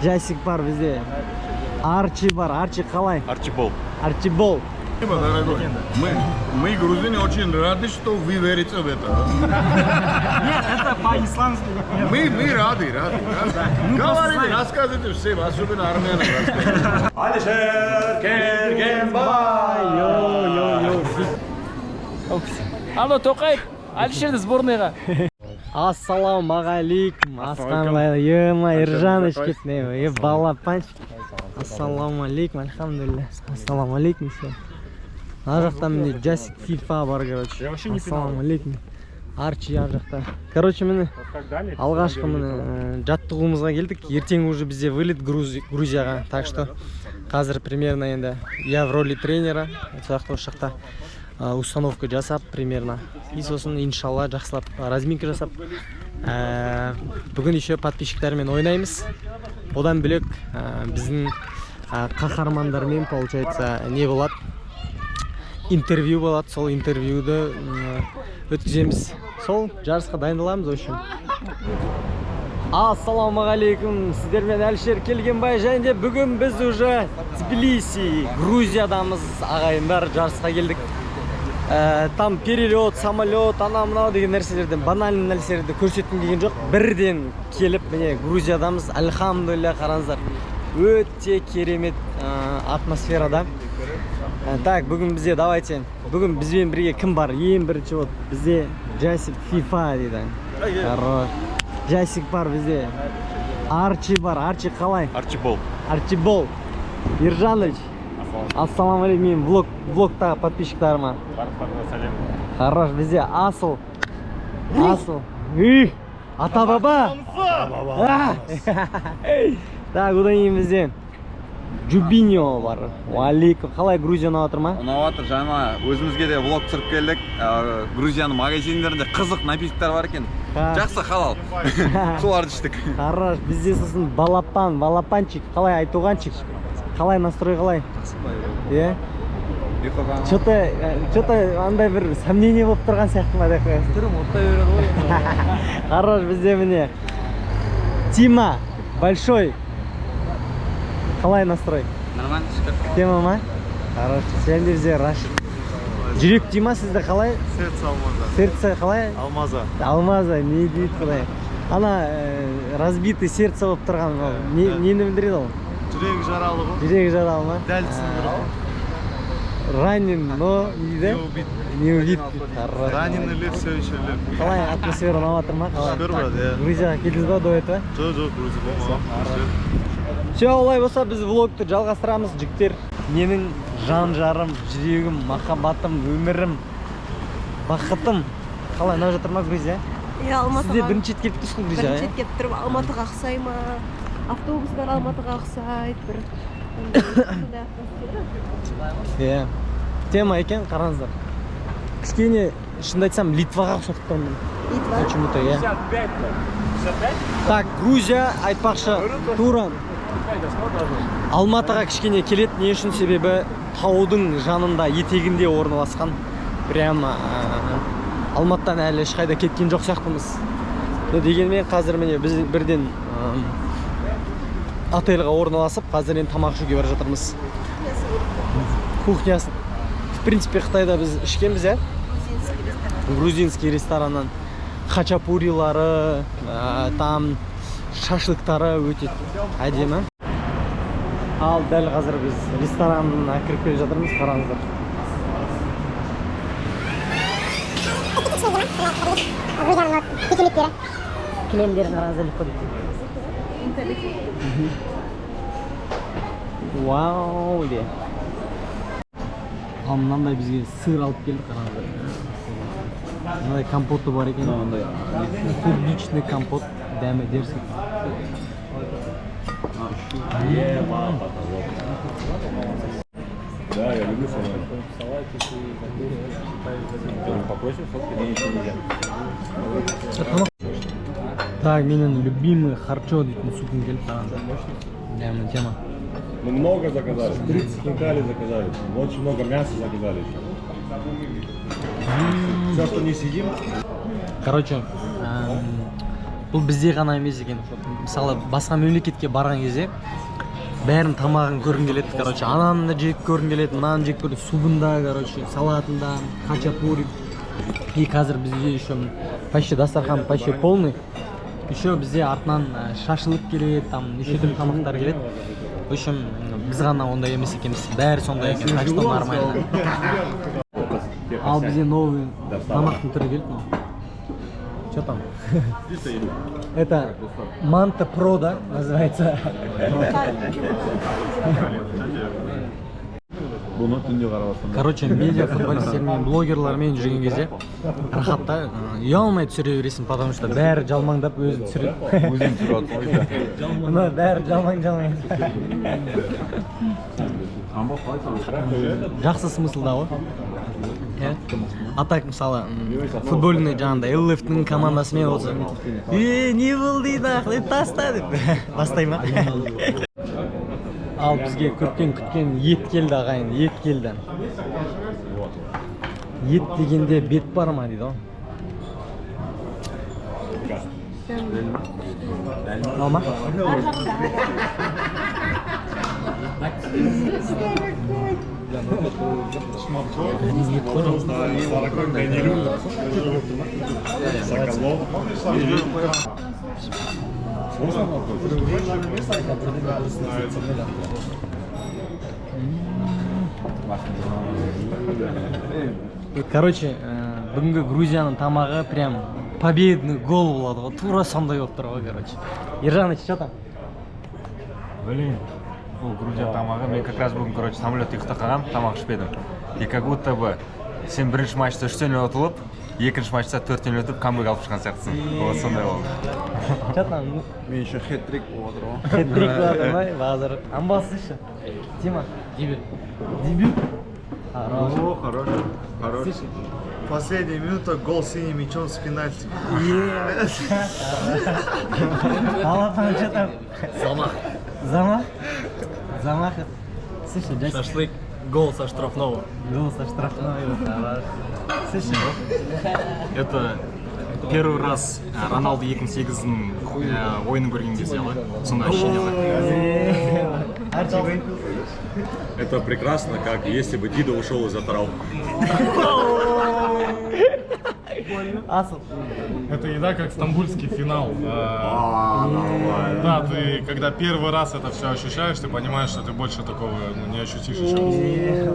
Жасик бар бізде. Арчи бар. Арчи қалай? Арчибол. Арчибол. Спасибо, дорогой. Мы грузины очень рады, что вы верите в это. Нет, это по-исландски. Мы рады. Говорите, рассказывайте всем, особенно армянам рассказывайте. Алишер Кергенбай. Алло, Тоқаев, Алишерді сборныйға. Ассалаумағалейкум. Ассалаумағалейкум. Иржаныч кетіне. Балапанчик. Ассалаумағалейкум. Альхамдулилля. Ассалаумағалейкум. Ар жақтан міне Жасик FIFA бар, короче. Ассалаумағалейкум. Арчи ар жақта. Короче, міне алғашқы міне жаттығуымызға келдік. Ертең уже бізде вылет Грузияға. Так что қазір примерно енді я в роли тренера. Осы жақта установка жасап примерно. И сосын иншалла жақсылап разминка жасап. Бүгін еще подписчиктармен ойнаймыз. Одан бөлек біздің қаһармандармен получается не болады? Интервью болады. Сол интервьюді өткіземіз. Сол жарысқа дайындаламыз, в общем. Ассалаумағалейкум. Сіздермен Алишер Кергенбай және бүгін біз уже Тбилиси, Грузиядамыз ағайындар, жарысқа келдік. Там перелет, самолет, ана-мынау деген нәрселерден, банальный нәрселерді көрсеткім келген жоқ. Бірден келіп, міне Грузиядамыз, альхамдулилля, қараңыздар. Өте керемет атмосферада. Так, бүгін бізде, давайте, бүгін бізбен бірге кім бар? Ең бірінші вот бізде Жасик FIFA дейді. Хорош. Жасик бар бізде. Арчи бар. Арчи қалай? Арчибол. Арчибол. Иржаныч. Ассалаумағалейкум, мен влогтағы подписчиктарыма. Хорош, бізде Асыл. Асыл. Ата баба. Так, одан кейін бізде Джубиньо бар. Уалейкум. Қалай, Грузия ұнап отыр ма? Ұнап отыр, жаңа өзімізге де влог түсіріп келдік. Грузияның магазиндерінде қызық напитоктар бар екен. Жақсы, халал. Соларды іштік. Хорош, бізде сосын балапанчик. Қалай, айтуғанчик? Қалай, настрой қалай? Е? Что-то андай бір сомнение болып тұрған сияқты ма деп қоясың? Түрім оттай береді ғой. Хорош, бізде міне Тима большой. Қалай настрой? Нормально, шүкір. Тема ма? Хорош, сен де бізде Рашид. Жүрек Тима сізді қалай? Сердце Алмаза. Сердце қалай? Алмаза. Алмаза, не дейді құдай. Ана разбитый сердце болып тұрған, нені білдіреді ол? Жүрегі жаралы ғой. Жүрегі жаралы ма? Дәл түсіндіріп. Ранен, но не убит. Раненый ли, все еще ли? Қалай, атмосфера ұнап отыр ма? Шүкір, брат, иә. Грузияға келдіңіз ба, дуэт ба? Жоқ, Грузия болмаған. Все, олай болса біз влогты жалғастырамыз, жігіттер. Менің жан жарым, жүрегім, махаббатым, өмірім, бақытым. Қалай, ұнап жатыр ма Грузия? Иә, Алматыға. Сізде бірінші рет келіп тұрсыз ғой Грузияға? Бірінші рет келіп тұрып, Алматыға ұқсай ма? Автобустар Алматыға ұқсайды, бір Иә. Тема екен, қараңыздар. Кішкене, шынды айтсам, Литваға ұқсап тұрмын. Литва? Почему-то, иә. Так, Грузия, айтпақшы, тура Алматыға кішкене келеді. Не үшін? Себебі таудың жанында, етегінде орналасқан. Прямо Алматыдан әлі ешқайда кеткен жоқ сияқтымыз. Дегенмен қазір міне біз бірден отельға орналасып, қазір тамақ ішуге бара жатырмыз. Кухнясын. В принципе, Қытайда біз ішкенбіз, ә? Грузинский рестораннан хачапурилары, там шашлыктары өте әдемі. Ал дәл қазір біз ресторанына кіріп келе жатырмыз, қараңыздар. Кілемдер қараңыздар легко. Вау де. Ал мынандай бізге сыр алып келді, қараңыздар. Мынандай компоты бар екен. Клубничный компот, дәмі дерсек. Да, я люблю салат. Попросим фотки, я ничего не ем. Так, менің любимый харчо дейтін супым келді, қараңыздар. Дәмі тема. Мы много заказали, 30 хинкали заказали, очень много мяса заказали еще. Все, что не сидим. Короче, бұл бізде ғана емес екен. Мысалы басқа мемлекетке барған кезде бәрін тамағын көргің келеді, короче, ананы жеп көргің келеді, мынаны жеп көргің, субында, короче, салатында, хачапури. И қазір бізде еще почти дастархан почти полный. Еще бізде артынан шашлык келеді, там неше түрлі тамақтар келеді. В общем, біз ғана ондай емес екенбіз, бәрі сондай екен, так что нормально. Ал бізде новый тамақтың түрі келді. Что там? Это Манта Про, да, называется? Короче, медиа футболистермен, блогерлармен жүрген кезде рахатта ұялмай түсіре бересің, потому что бәрі жалмаңдап өзін түсіреді. Өзің түсіріп Мына бәрі жалмаң. Жақсы смыслда ғой. А так, мысалы, футбольный жаңағындай ЛФ-ның командасымен болса, не был дейді, таста деп бастай ма? Ал бізге көптен күткен ет келді ағайын, ет келді. Ет дегенде бет бар ма дейді ғой. Алма? Короче, бүгінгі Грузияның тамағы прям победный гол болады ғой, тура сондай болып тұр ғой, короче. Ержаныч, что там? Блин, бұл Грузия тамағы, мен как раз бүгін, короче, самолет ұйықта қалған, тамақ ішпедім. И как будто бы сен бірінші матчта 3-0 ұтылып, екінші матчта 4-0 өтіп, камбэк алып шыққан сияқтысың. Вот сондай болды. Что там? Мен еще хет-трик болып отыр ғой. Хет-трик болып отыр ма? Базар. Амбасы еще. Дима, дебют. Дебют? О, хороший. Последняя минута, гол синим мячом с пенальти. Алапан, что там? Замах? Замах? Слушай, дядь. Шашлык, гол со штрафного. Гол со штрафного. Слушай, Это первый раз Роналду 2008-ның ойынын көрген кезде ғой. Сондай ощущение. Это прекрасно, как если бы Дида ушел из Атырау. Асыл. Это еда как стамбульский финал. Да, ты когда первый раз это все ощущаешь, ты понимаешь, что ты больше такого не ощутишь еще раз.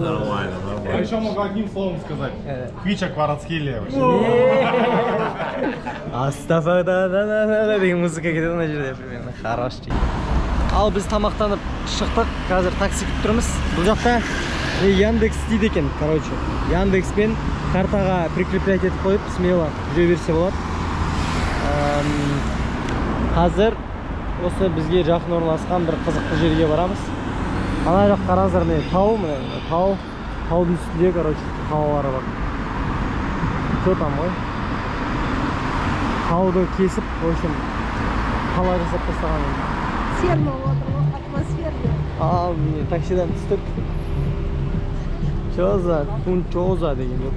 Нормально. А еще могу одним словом сказать. Квича Кварацхелия. Астафада деген музыка кетеді мына жерде примерно. Хорош. Ал біз тамақтанып шықтық, қазір такси күтіп тұрмыз. Бұл жақта Яндекс дейді екен, короче. Яндекспен картаға прикреплять етіп қойып, смело жүре берсе болады. Қазір осы бізге жақын орналасқан бір қызықты жерге барамыз. Ана жақ қараңыздар, міне тау, міне тау. Таудың үстінде, короче, қалалары бар. Что там ғой? Тауды кесіп, в общем, қала жасап тастаған. Термо отыр ғой, атмосферный. Ал, міне таксидан түстік. Чоза, Тунчоза деген жоқ.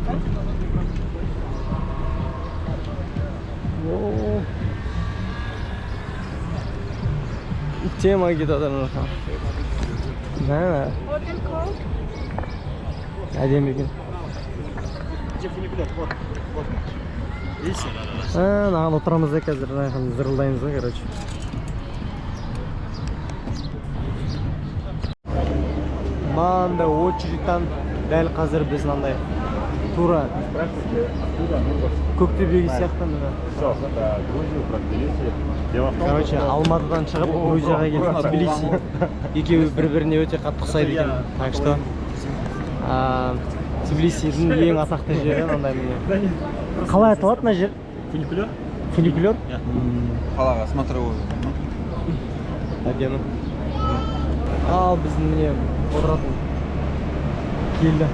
Тема кетеді ана жаққа. Hotel Crown. Әдемі екен. Наған отырамыз да қазір, зырылдаймыз да, короче. Манда очередьтан дәл қазір біз мынандай тура Көктөбеге сияқты. Короче, Алматыдан шығып Грузияға келіп Тбилиси. Екеуі бір-біріне өте қатты ұқсайды екен. Так что Тбилисидің ең атақты жері мынандай міне. Қалай аталады мына жер? Фуникулер? Фуникулер? Қалаға смотровой. Әдемі. Ал біздің міне отыратын келді.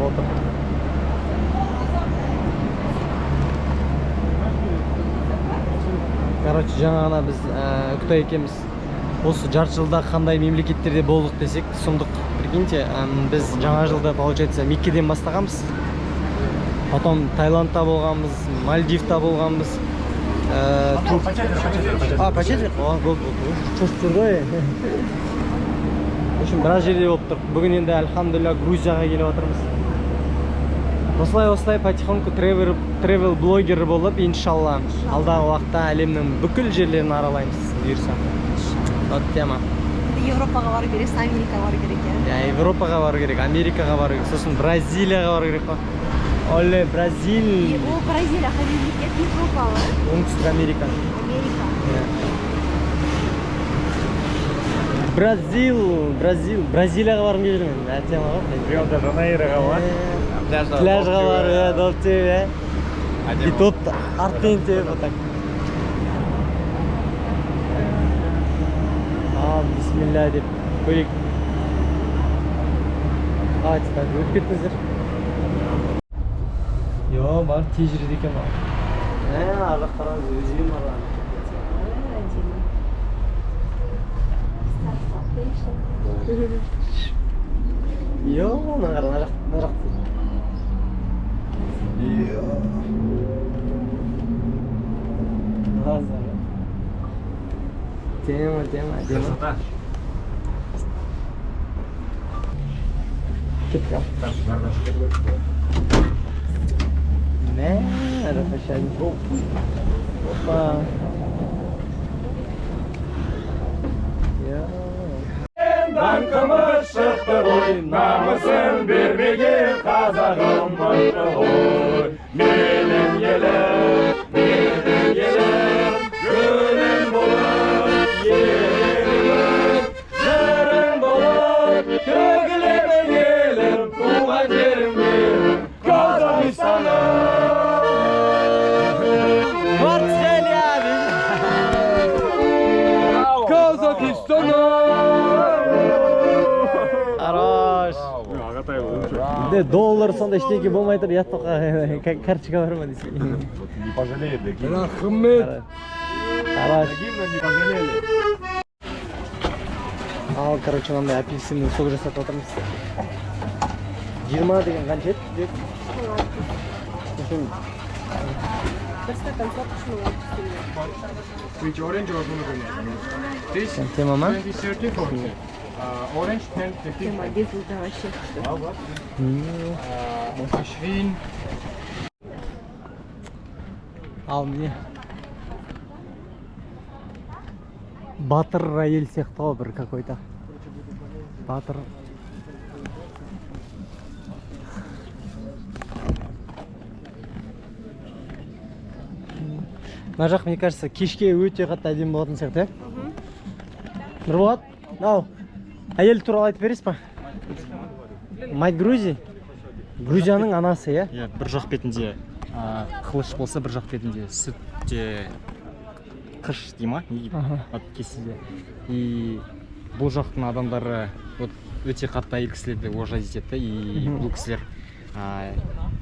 Отыр. Короче, жаңа ғана біз Үктай екеміз осы жарты жылда қандай мемлекеттерде болдық десек, сұмдық. Прикиньте, біз жаңа жылда, получается, Меккеден бастағанбыз. Потом Таиландта болғанбыз, Мальдивта болғанбыз. Почетер? Чөшіп жүр ғой. Үшін біраз жерде болып тұр. Бүгін енді альхамдулилля Грузияға келіп отырмыз. Осылай потихоньку тревел блогер болып, иншалла, алдағы уақытта әлемнің бүкіл жерлерін аралаймыз, бұйырса. Вот тема. Европаға бару керек, Америкаға бару керек, иә? Европаға бару керек, Америкаға бару керек, сосын Бразилияға бару керек қой. Оле, Бразил. О, Бразилия, мемлекет Европа ма? Оңтүстік Америка. Америка. Бразилияға барғым келіп жүрмін. Тема ғой. Рио-де-Жанейроға бар. Пляжға бар, доп тебе. И тут артен тебе вот так. Бисмилля деп көрейік. Өтіп кеттіңіздер. Бар тежіреді екен бар. Ағақ қараңыз, өзгем бар. Мына қараңыз, ағақ. Тема. Красота. Кеттім. Рахашан. Опа. Даңқымыз шықты ғой, намысын бермеген қазағым мықты ғой. Менің елім, гүлім болып, елім, жырың болып, төгілемін елім, туған жерім менің, Доллар сонда ештеңке болмай тұр, ұятпаққа карточка бар ма десе. Не пожалеет, дагим. Рахмет. Гимна не пожалели. Ал, короче, мынандай апельсиннің сок жасап отырмыз. 20 деген қанша еді? Bir стакан сок үшін Which orange or this? Тема ма? 20, 30, 40. Orange 10, 15. Тема, безлда вообще. Швин. Ал, міне. Батыр әйел сияқты ғой бір какой-то. Батыр. Мына жақ, мне кажется, кешке өте қатты әдемі болатын сияқты, Нұрболат, әйел туралы айтып бересіз ба? Мать Грузии? Грузияның анасы, иә? Иә, бір жақ бетінде қылыш болса, бір жақ бетінде сүтте қыш дей ма? Кесінде. И бұл жақтың адамдары өте қатты әйел кісілерді уважать етеді. И бұл кісілер,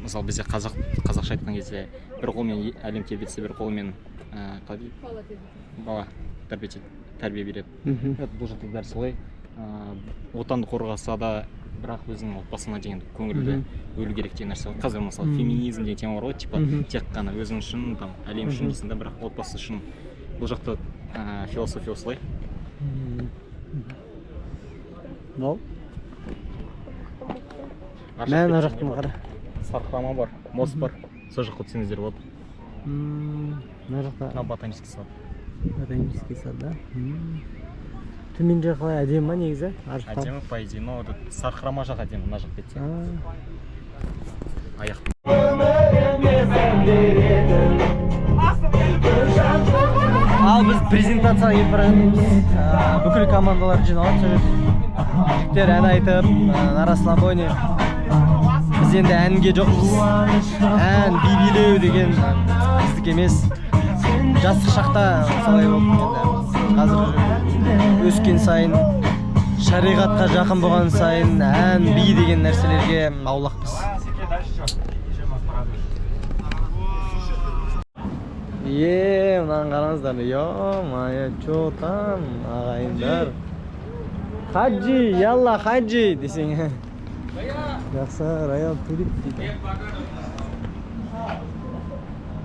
мысалы бізде қазақша айтқан кезде бір қолмен әлем тербетсе, бір қолмен бала тәрбие береді. Бұл жақта дәл солай. Отанды қорғаса да, бірақ өзінің отбасына деген көңілді өлу керек деген нәрсе. Қазір мысалы феминизм деген тема бар ғой, типа тек қана өзің үшін, әлем үшін дейсің да, бірақ отбасы үшін. Бұл жақта философия осылай. Бол. Мен жақтың қара. Сарқырама бар, мост бар. Сол жаққа өтсеңіздер болады. Мына жақта ботанический сад. Ботанический сад, да? Төмен жақ қалай әдемі ма негізі? Әдемі, по идее, но сарқырама жақ әдемі, мына жақ бетте. Аяқтың. Ал біз презентацияға келіп барамыз. Бүкіл командалар жиналады. Жігіттер ән айтып, на расслабоне. Біз енді әнге жоқпыз. Ән, билеу деген біздік емес. Жастық шақта солай болды енді. Қазір өскен сайын, шариғатқа жақын болған сайын, ән, би деген нәрселерге аулақпыз. Мынаны қараңыздар, ё-мая, чо там, ағайындар. Хаджи, ялла, хаджи десең. Жақсы, Роял Турип дейді.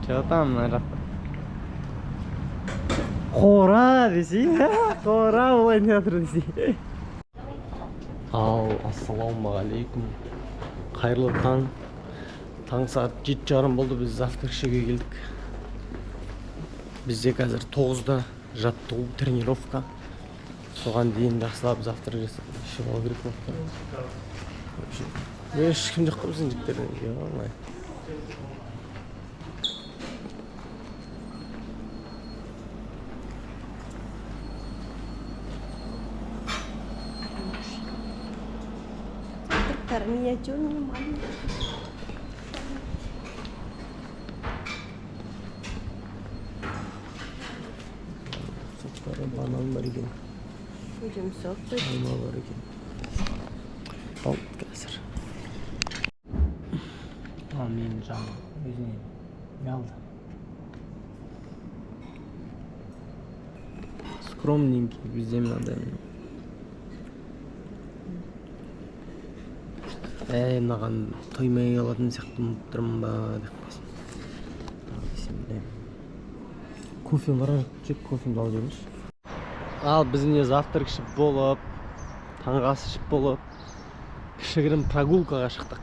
Чо там, мына жақта. Қора десей, қора олай не жатыр десей. Ал, ассалаумағалейкум. Қайырлы таң. Таң сағат 7:30 болды, біз завтракшіге келдік. Бізде қазір 9-да жаттығу, тренировка. Соған дейін жақсылап завтрак жасап ішіп алу керек болды. Ешкім жоқ қой біздің жігіттерден. Ё-мо. Миниатюрный маленький. Банан бар екен. Жұмсақ қой. Алма бар екен. Ал, қазір. Мен жаңа өзіне ұялды. Скромненький, бізде мынадай. Мынаған тоймай алатын сияқты ұмытып тұрмын ба деп қойсын. Кофе бар жеп, кофемді алып жүрміз. Ал біз міне завтрак ішіп болып, таңғы ас ішіп болып, кішігірім прогулкаға шықтық.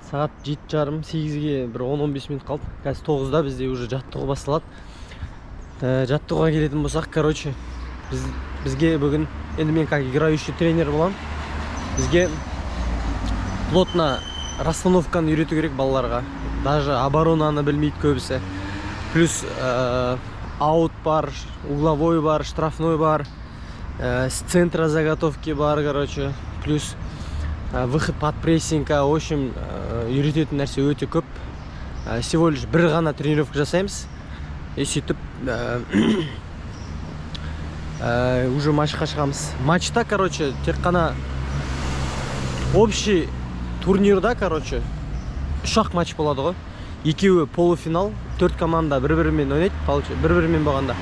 Сағат 7:30-8-ге бір 10-15 минут қалды. Қазір 9-да бізде уже жаттығу басталады. Жаттығуға келетін болсақ, короче, бізге бүгін, енді мен как играющий тренер боламын. Бізге плотно расстановканы үйрету керек балаларға. Даже оборонаны білмейді көбісі. Плюс аут бар, угловой бар, штрафной бар, с центра заготовки бар, короче. Плюс выход под прессинга. В общем, үйрететін нәрсе өте көп. Всего лишь бір ғана тренировка жасаймыз. И сөйтіп уже матчқа шығамыз. Матчта, короче, тек қана общий турнирда, короче, 3 матч болады ғой. Екеуі полуфинал, 4 команда бір-бірімен ойнайды, бір-бірімен болғанда.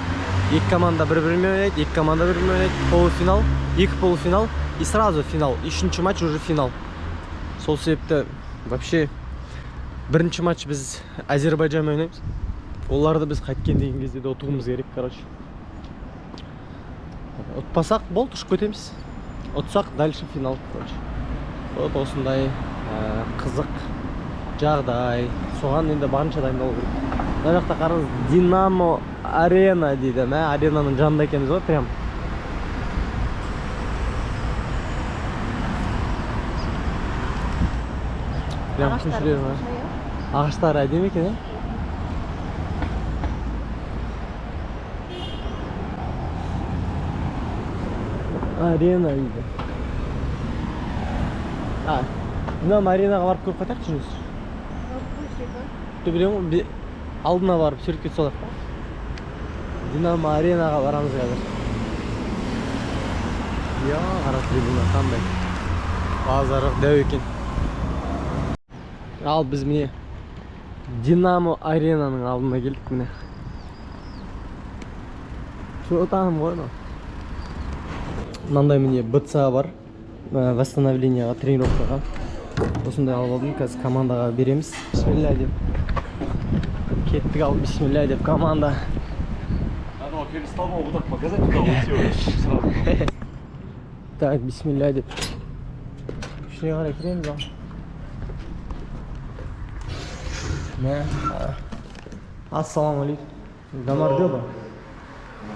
2 команда бір-бірімен ойнайды, 2 команда бір-бірімен ойнайды, полуфинал, 2 полуфинал и сразу финал. 3-ші матч уже финал. Сол себепті вообще бірінші матч біз Азербайджанмен ойнаймыз. Оларды біз қайткен деген кезде де ұтуымыз керек, короче. Ұтпасақ болды, ұшып кетеміз. Ұтсақ дальше финал, короче. Вот осындай қызық жағдай. Соған енді барынша дайындалу керек. Мына жақта қараңыз, Динамо Арена дейді. Аренаның жанында екенбіз ғой, прям. Ағаштар әдемі екен, е? Арена дейді. Динамо аренаға барып көріп қайтақ жүріңіз? Білемін ғой, алдына барып сөйлеп кет солақ. Динамо аренаға барамыз қазір. Қара трибуна қандай. Базарық дәу екен. Ал біз міне Динамо аренаның алдына келдік міне. Что таным ғой мынау? Мынандай міне БЦА бар. Восстановлениеға, тренировкаға. Осындай алып алдым, қазір командаға береміз. Бисмилля деп. Кеттік алып, бисмилля деп команда. Надо было перед столом вот так показать, туда уйти сразу. Так, бисмилля деп. Үшіне қарай кіреміз ал. Assalamu alaikum. Damar job.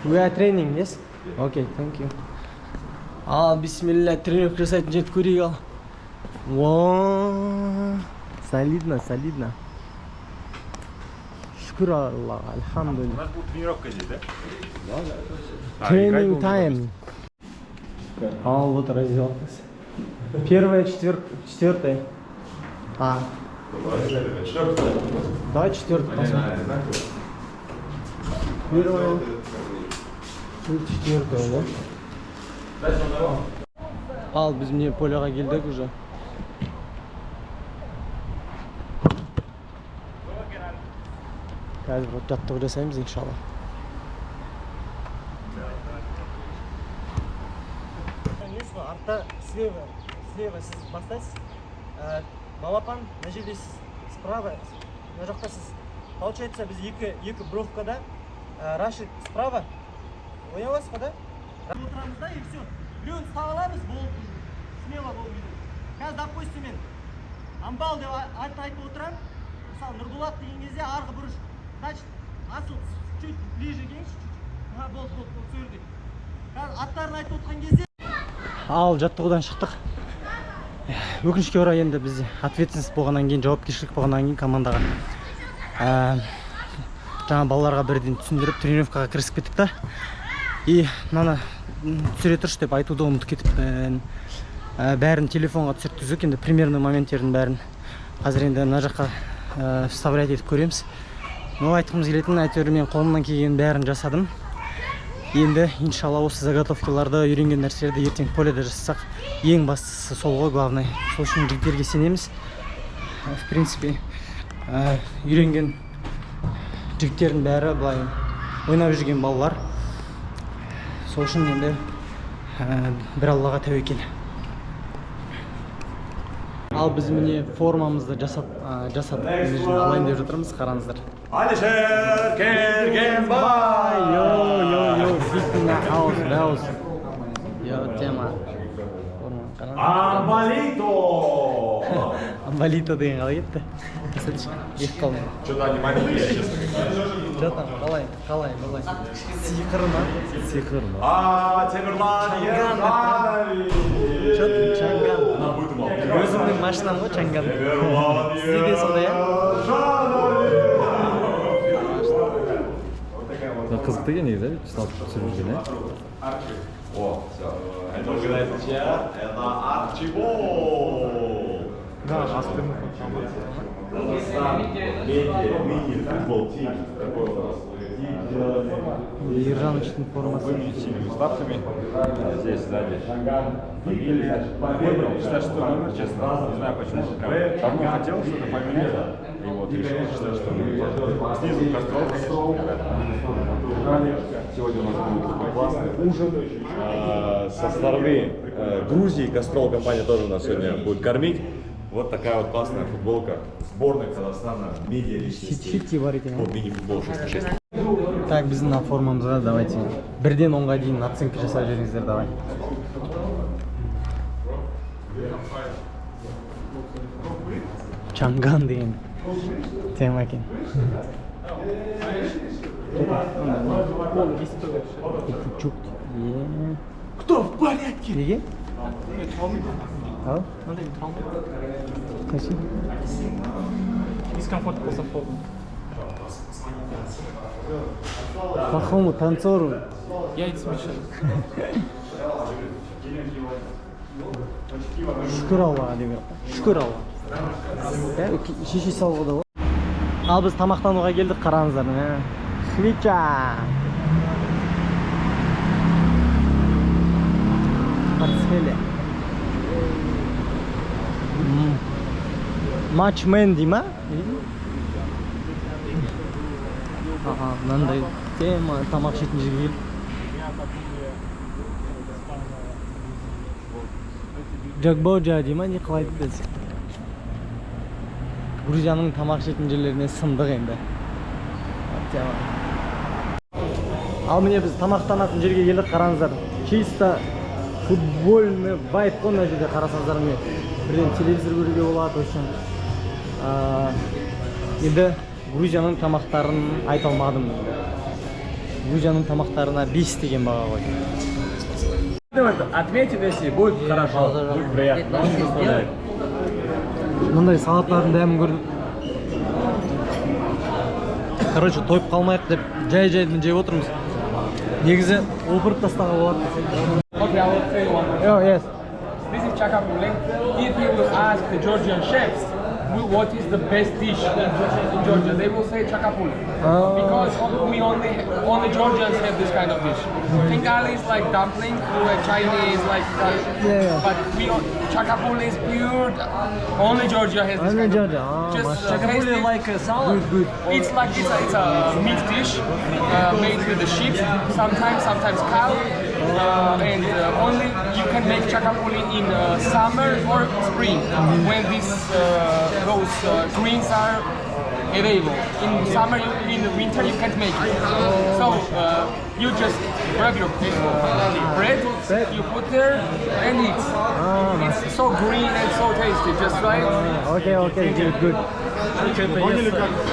We are training, yes? Okay, thank you. Bismillah, тренировка жасайтын жерді көрейік ал. Солидно, солидно. Шүкір Аллаға, альхамдулилля. У нас будет тренировка здесь, да? Тренинг тайм. Вот раздевалка. Первая, четвертая. Давай четвертую посмотрим. Первая, четвертая, да? Біз міне поляға келдік уже. Қазір жаттығу жасаймыз, иншалла. Артта слева сіз бастайсыз. Балапан, на жерде сіз справа, на жақта сіз. Получается, біз екі бровкада Рашид, справа. Оянасыз ба, да? Отырамыз да, и все. Біреуін ұстап аламыз, болды. Смело болып кетеді. Қазір, допустим, мен амбал деп айтып отырамын. Мысалы, Нұрдулат деген кезде арғы бұрыш. Значит, асыл чуть ближе келші. Болды, сол жерде. Қазір аттарын айтып отырған кезде ал жаттығудан шықтық. Өкінішке орай енді бізде ответственность болғаннан кейін, жауапкершілік болғаннан кейін командаға жаңа балаларға бірден түсіндіріп тренировкаға кірісіп кеттік та. И мынаны түсіре тұршы деп айтуды ұмытып кетіппін. Бәрін телефонға түсірткіздік, енді примерный моменттердің бәрін қазір енді мына жаққа вставлять етіп көреміз. Но айтқымыз келетін, әйтеуір мен қолымнан келген бәрін жасадым. Енді иншалла осы заготовкаларды, үйренген нәрселерді ертең поледе жасасақ, ең бастысы сол ғой, главный. Сол үшін жігіттерге сенеміз. В принципе, үйренген жігіттердің бәрі былай ойнап жүрген балалар. Сол үшін енді бір Аллаға тәуекел. Ал біз міне формамызды жасадық. Алайын деп жатырмыз, қараңыздар. Алишер Кергенбай! Йо, битна хаус. Йо, тема. Амбалито! Амбалито деген қалай кетті? Екі қалай. Что-то не маленькие, честно. Что там? Қалай. Сиқыр ма? Темірлан Ержанович! Что ты, Чанган? Өзімнің машинам ғой, Чанган. Сізде сондай, Қызықты екен негізі, салып түсіріп жүрген, О, все. Это угадайте чья? Это Арчибол! Да, Астырный. Мини-футбол тим. Такой у нас. Ержановичтың формасы. Синими вставками. Здесь сзади. Фамилия. Считаю, что номер, честно. Не знаю почему. Прям давно хотел что-то поменять. И вот решил, что снизу кастролка. Сегодня у нас будет такой классный ужин со стороны Грузии. Кастрол компания тоже нас сегодня будет кормить. Вот такая вот классная футболка сборной Казахстана медиа личности по мини-футболу 6 на 6. Так, біздің формамызға давайте 1-ден 10-ға дейін оценка жасап жүріңіздер, давай. Чанган деген тема екен. Кто в порядке? Неге? Ал? Қайсы? Дискомфорт болса болды. Плохому танцору. Яйца смешали. Шүкір Аллаға деп жатыр. Шүкір Аллаға. Шеше салуға да ғой. Ал біз тамақтануға келдік, қараңыздар. Хвича. Портфеле. Матчмен дей ма? Мынандай тема, тамақ ішетін жерге келіп. Джагбоджа дей ма, не қылайды біз? Грузияның тамақ ішетін жерлеріне сындық енді. Ал міне біз тамақтанатын жерге келдік, қараңыздар. Чисто футбольный вайп қой мына жерде, қарасаңыздар міне. Бірден телевизор көруге болады үшін. Енді Грузияның тамақтарын айта алмадым. Грузияның тамақтарына 5 деген баға қойдым. Отметим, если будет хорошо, будет приятно. Мындай салаттардың дәмін көрдім. Короче, тойып қалмайық деп жай-жайдан жеп отырмыз. Негізі опырып тастауға болады. Okay, I will tell you one more. Oh, yes. This is chakapule. If you will ask the Georgian chefs what is the best dish in Georgia, they will say chakapule. Because we only Georgians have this kind of dish. Tingali is like dumpling, Chinese like but chakapule is pure. Only Georgia has this kind of dish. Chakapule like a salad? Good. It's like it's a meat dish made with the sheep, sometimes cow. And only you can make chakapuli in summer or spring when these greens are available. In summer, in the winter, you can't make it. So you just grab your bread, you put there, and eat. It's so green and so tasty. Just try it. Okay, good.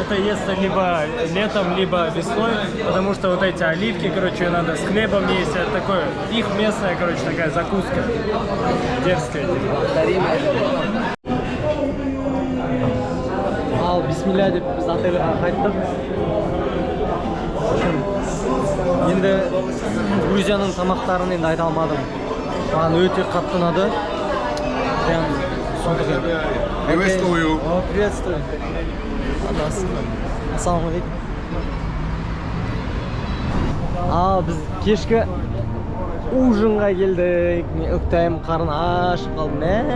Это естся либо летом, либо весной, потому что вот эти оливки, короче, надо с хлебом есть. Это такое, их местная, короче, такая закуска. Дерзкая. Ал бисмилля деп біз отельге қайттық. Енді Грузияның тамақтарын енді айта алмадым. Маған өте қатты ұнады. Прям сондықтан. Приветствую. Приветствую. Ассалаумағалейкум. Ал біз кешкі ужинға келдік. Мен өктайым қарын ашып қалдым.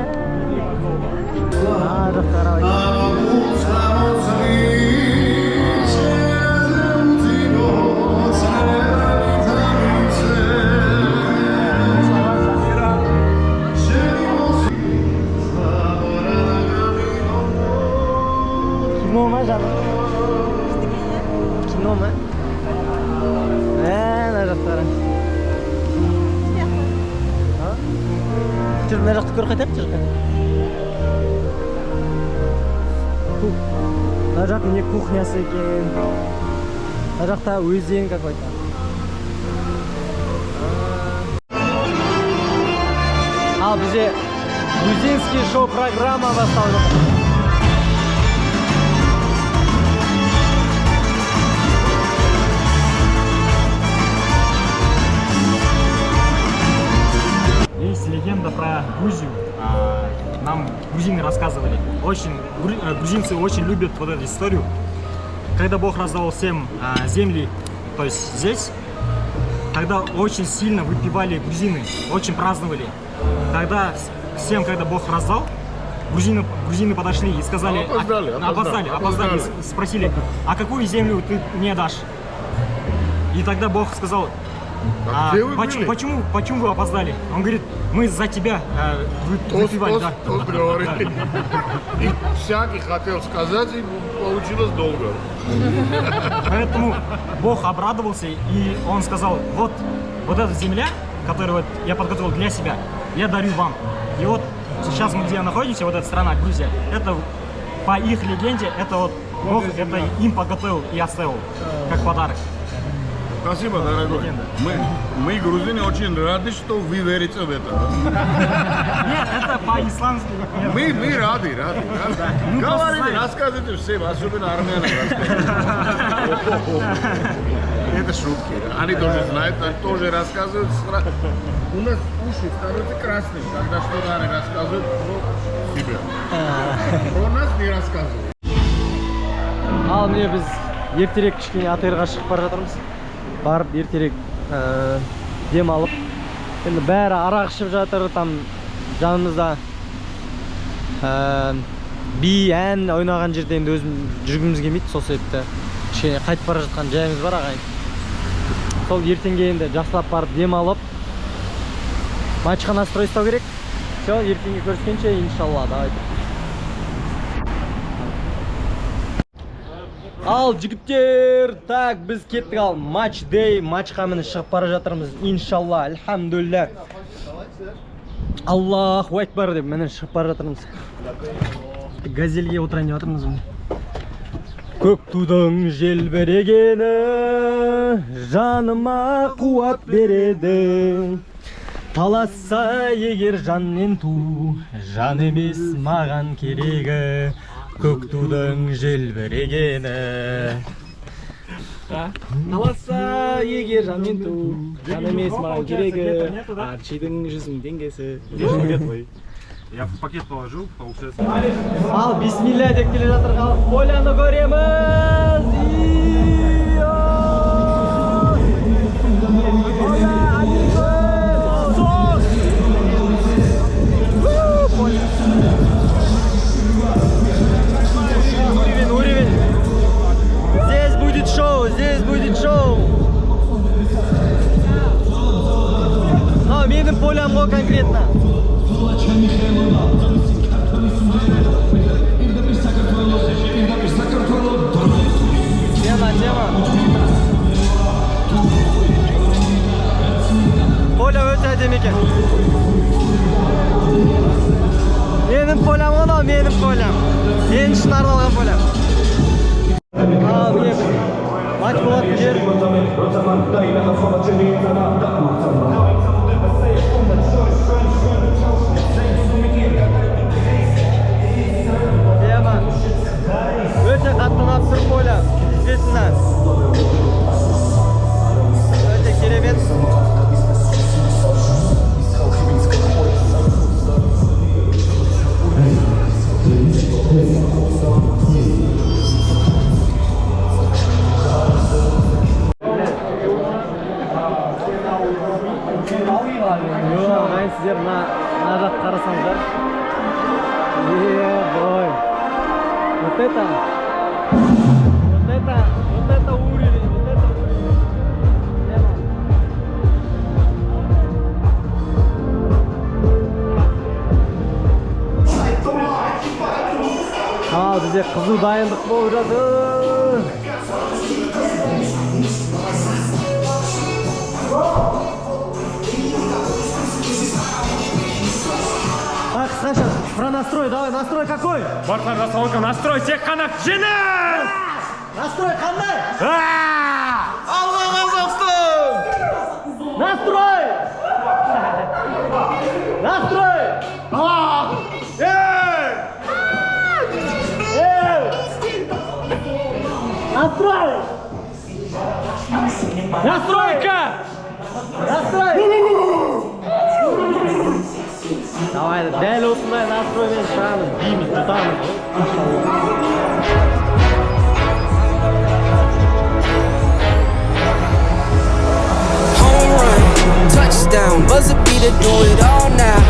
Кино ма жаным? Кино ма? Мына жақтары. Жүр, мына жақты көріп қайтайық, жүр. Мына жақ не кухнясы екен. Мына жақта өзен какой-то. Ал бізде грузинский шоу-программа басталды. Есть легенда про Грузию. Нам грузины рассказывали. Грузинцы очень любят вот эту историю. Когда Бог раздавал всем земли, то есть здесь, тогда очень сильно выпивали грузины, очень праздновали. Тогда всем, когда Бог раздал, грузины подошли и сказали, опоздали, спросили, а какую землю ты мне дашь? И тогда Бог сказал, почему вы опоздали? Он говорит, мы за тебя выпивали. Тост говорит. И всякий хотел сказать, и получилось долго. Поэтому Бог обрадовался, и Он сказал, вот эта земля, которую вот я подготовил для себя, я дарю вам. И вот сейчас мы где находимся, вот эта страна, Грузия, это по их легенде, это вот Бог это им подготовил и оставил как подарок. Спасибо, дорогой. Мы, грузины, очень рады, что вы верите в это. Нет, это по-исламски. Мы рады. Говорите, рассказывайте всем, особенно армянам. Это шутки. Они тоже знают, они тоже рассказывают. У нас уши становятся красными, когда что-то они рассказывают про себя. Про нас не рассказывают. Ал міне біз ертерек кішкене отельға шығып бара жатырмыз. Барып ертерек дем алып. Енді бәрі арақ ішіп жатыр, там жанымызда би, ән ойнаған жерде енді өзім жүргіміз келмейді, сол себепті кішкене қайтып бара жатқан жайымыз бар ағайын. Сол ертеңге енді жақсылап барып дем алып, матчқа настрой ұстау керек. Все, ертеңге көріскенше, иншалла, давайте. Ал жігіттер, так біз кеттік, ал матч-дей, матчқа міне шығып бара жатырмыз, иншалла, альхамдулилля. Аллаху акбар деп міне шығып бара жатырмыз. Газельге отырайын деп жатырмыз. Көк тудың желбірегені жаныма қуат береді. Таласса егер жаннен ту, жан емес маған керегі. Көк тудың желбірегені. Таласса егер жаннен ту, жан емес маған керегі. Арчидің 100 000 теңгесі. Я в пакет положил, получается. Ал бисмилля деп келе жатыр, поляны көреміз. Уровень. Здесь будет шоу. Но менің полям ғой конкретно. ekan. Mening polam ona, mening polam. Men ishlar olgan polam. Ha, bu yer maç bo'layotgan yer. Deyman. O'ta qattiq tur polam. Действительно. O'ta kerak. Yo, men sizlar nariroq qarasanglar. Boy. Вот это уровень, вот это уровень. Ha, bizga qiziq dayonlik bo'laveradi. Так, Саша, про настрой, давай, настрой какой? Бортlar rasolga настрой tek qanaq jini! Настрой qanday? Alloh Qozog'iston! Настрой! Настрой! Настрой! Настройка! Настрой! Давай, dal o'smay nastroyni shamiz, deymiz, tutamiz. Home run, touchdown, buzzer beater, do it all now.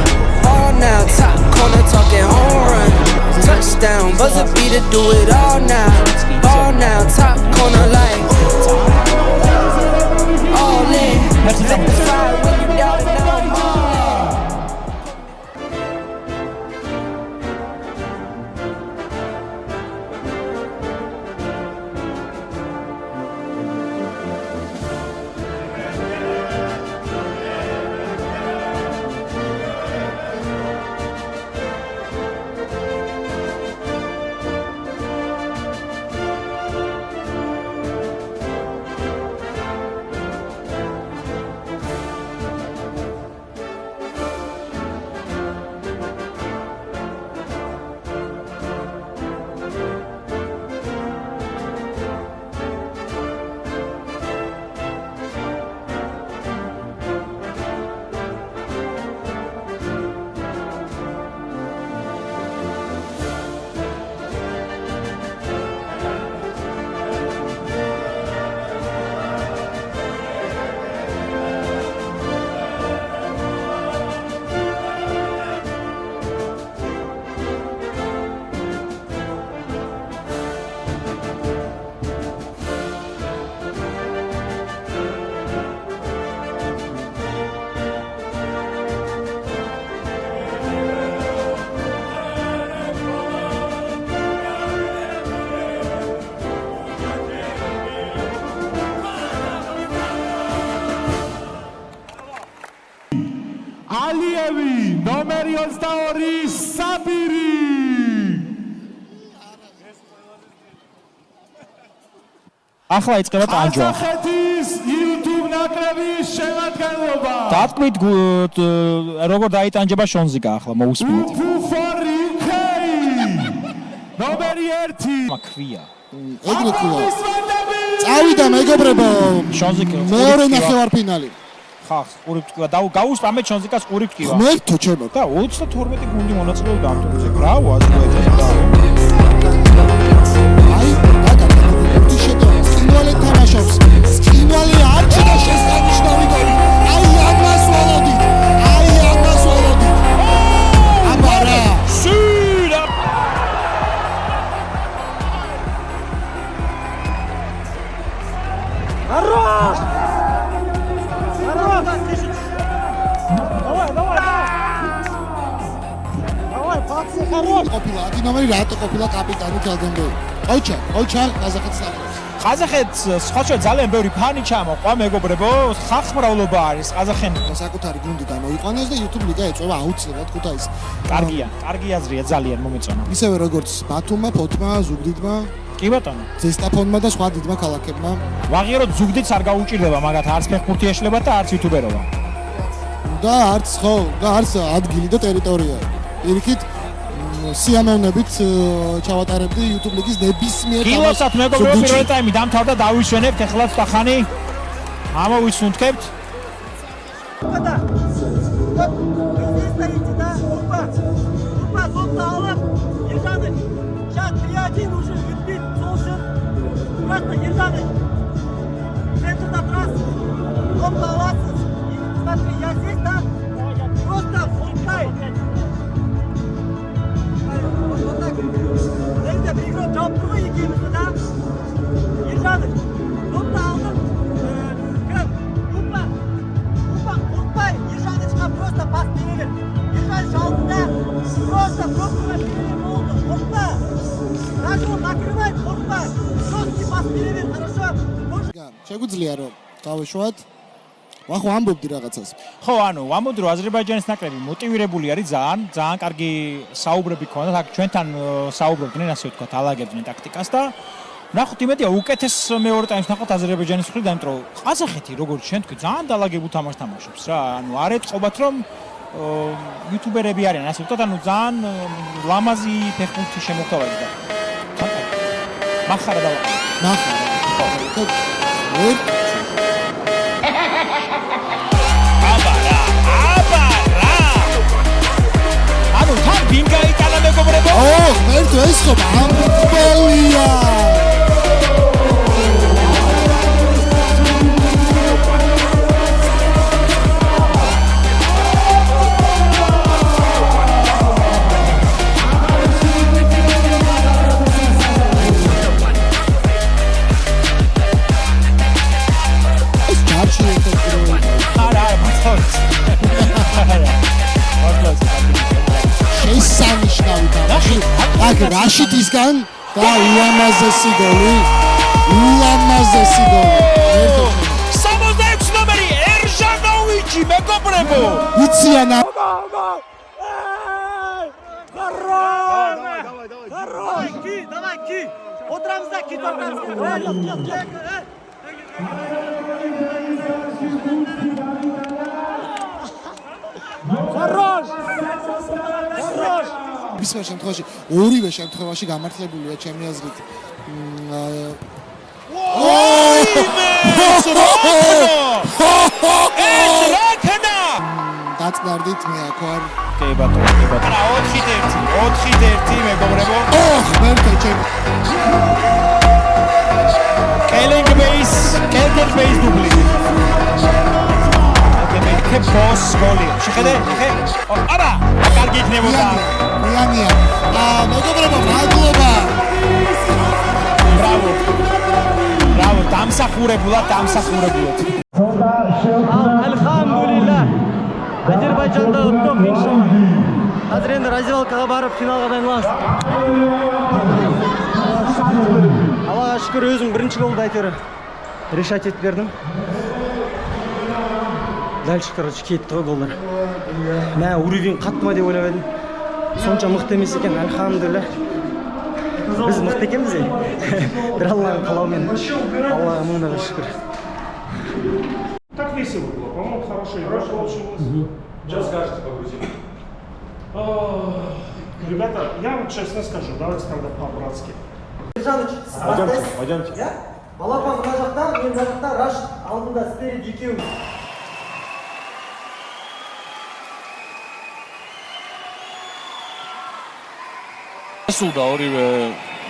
All now, top corner talking home run. Touchdown, buzzer beater, do it all now. All now, top corner like all in. Let the fire when you down and now I'm all in. Aliyevi, номер 22 Sabiri. ახლა იწყება ტანჯვა. ყაზახეთის YouTube ნაკრების შემადგენლობა. დათქმით როგორ დაიტანჯება შონზიკა ახლა მოусმინეთ. номер 1. მაქვია. ეგრე თქვა. წავიდა მეგობრებო. შონზიკა მეორე ნახევარფინალი. ხახ, ყურით თქვა და გაუსპამეთ შონზიკას ყურით თქვა. მერთო ჩემო. და 32 გუნდი მონაწილეობდა ამ ტურნირზე. ბრავო, აზერბაიჯანი, ბრავო. აი, დაგაკეთე შეტო. სკინვალე თამაშობს. სკინვალე არ ჩადა შესანიშნავი გოლი. აი, ამას ვალოდი. აბარა. შურა. Хорош! ყოფილა 10 ნომერი რატო ყოფილა კაპიტანი თელგენბეი. ყოჩა ყაზახეთის ნაკრებს. ყაზახეთს სხვა ჩვენ ძალიან ბევრი ფანი ჩამოყვა, მეგობრებო, ხალხმრავლობა არის ყაზახეთში. საკუთარი გუნდი გამოიყვანეს და YouTube ლიგა ეწევა აუცილებლად ქუთაისს. კარგი აზრია ძალიან მომეწონა. ისევე როგორც ბათუმმა, ფოთმა, ზუგდიდმა, კი ბატონო. ზესტაფონმა და სხვა დიდმა ქალაქებმა. ვაღიაროთ ზუგდიდს არ გაუჭირდება, მაგათ არც ფეხბურთი ეშლება და არც იუთუბერობა. და არც ადგილი და ტერიტორია. პირიქით სიამოვნებით ჩავატარებდი YouTube ლიგის ნებისმიერ თამაშს. გილოსat მეგობრებო, პირველი ტაიმი დამთავრდა, დავიშვენებთ, ეხლა ვთახანი. ამოვისუნთქებთ. Просто Ержаныч, центр на трассу, он балансит, и смотри, я здесь, да, просто функтай. Вот так, нельзя перегрузить, жауап тұрғай екеумізді, да, Ержаныч, топты алдым, ұлтпай, Ержанычқа просто пас бере бер, Ержаныч алдында, просто бере болды, ұлтпа, даже он накрывает, ұлтпа. შეგვიძლია რომ გავეშვათ. ვახო ამბობდი რაღაცას. ხო, ანუ ვამბობდი რომ აზერბაიჯანის ნაკრები მოტივირებული არის ძალიან კარგი საუბრები ქონდათ. აქ ჩვენთან საუბრობდნენ, ასე ვთქვათ, ალაგებდნენ ტაქტიკას და ნახოთ იმედია უკეთეს მეორე ტაიმს ნახოთ აზერბაიჯანის მხრიდან, იმიტომ რომ ყაზახეთი როგორც ჩვენ თქვი ძალიან დაალაგებულ თამაშს თამაშობს რა. ანუ არ ეთყობათ რომ იუთუბერები არიან, ასე ვთქვათ, ანუ ძალიან ლამაზი ფეხბურთი შემოგვთავაზ და მახარა და მახარა. ანუ თან ვინ გაიტანა მეგობრებო? ღმერთო ეს ხო ამბოლია. შესანიშნავი თამაში. აქ რაშიდისგან და ულამაზესი გოლი. 66 ნომერი ერჟანოვიჩი მეგობრებო. იციან Давай, ки. Отырамыз да, ки отырамыз. Хорош! ისმერ შემთხვევაში ორივე შემთხვევაში გამართლებულია ჩემი აზრით. დაწნარდით მე აქ ვარ. კი ბატონო, კი ბატონო. არა 4-1 მეგობრებო. ღმერთო ჩემი. კელინგ ბეის დუბლი. ბოს გოლი. შეხედე, აბა, კარგი იქნებოდა. მიანია. მეგობრებო, მადლობა. ბრავო, დამსახურებულად. Alhamdulillah. Azerbayjanda ұтып иншалла. Қазір енді раздевалкаға барып финалға дайындаламыз. Аллаға шүкір өзім бірінші голды әйтеуір решать етіп бердім. Дальше, короче, кетті ғой голдар. Мә, уровень қатты ма деп ойлап едім. Сонша мықты емес екен, альхамдулилля. Біз мықты екенбіз де. Бір Алланың қалауымен. Аллаға мың да бір шүкір. Так весело было, по-моему, хорошая игра получилась. Что скажете по Грузии? Ребята, я вам честно скажу, давайте тогда по-братски. Пойдемте. Балапан мына жақта, мен мына жақта, Рашид алдында спереди екеуіміз. სულდა ორივე